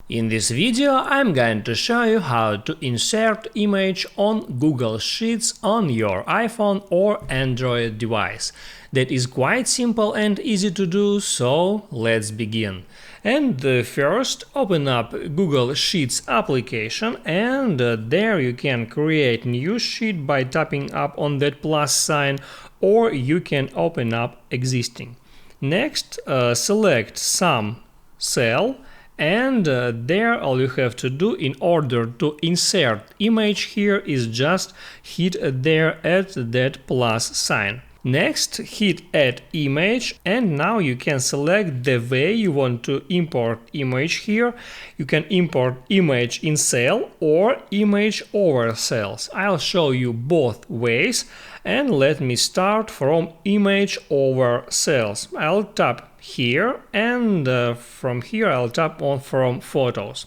In this video I'm going to show you how to insert image on Google Sheets on your iPhone or Android device. That is quite simple and easy to do, so let's begin. And first open up Google Sheets application, and there you can create new sheet by tapping up on that plus sign, or you can open up existing. Next, select some cell, and there all you have to do in order to insert image here is just hit there at that plus sign. Next, hit add image, and now you can select the way you want to import image here. You can import image in cell or image over cells. I'll show you both ways, and let me start from image over cells. I'll tap here, and from here I'll tap on from photos.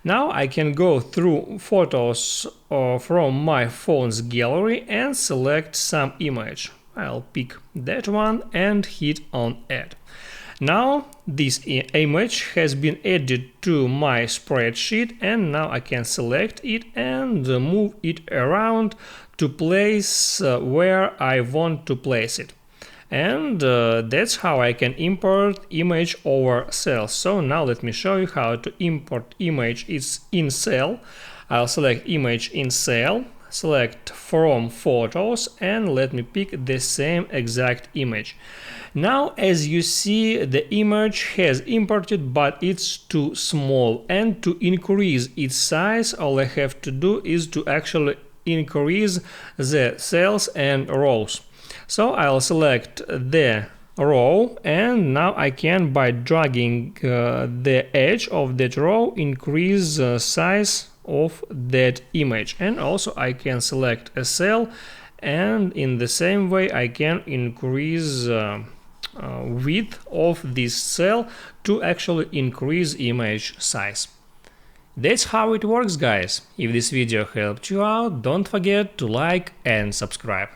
Now I can go through photos from my phone's gallery and select some image. I'll pick that one and hit on add. Now this image has been added to my spreadsheet, and now I can select it and move it around to place where I want to place it. And that's how I can import image over cells. So now let me show you how to import image in cell. I'll select image in cell, select from photos, and let me pick the same exact image. Now as you see, the image has imported, but it's too small, and to increase its size all I have to do is to actually increase the cells and rows. So I'll select the row, and now I can, by dragging the edge of that row, increase the size of that image. And also I can select a cell, and in the same way I can increase width of this cell to actually increase image size. That's how it works, guys. If this video helped you out, don't forget to like and subscribe.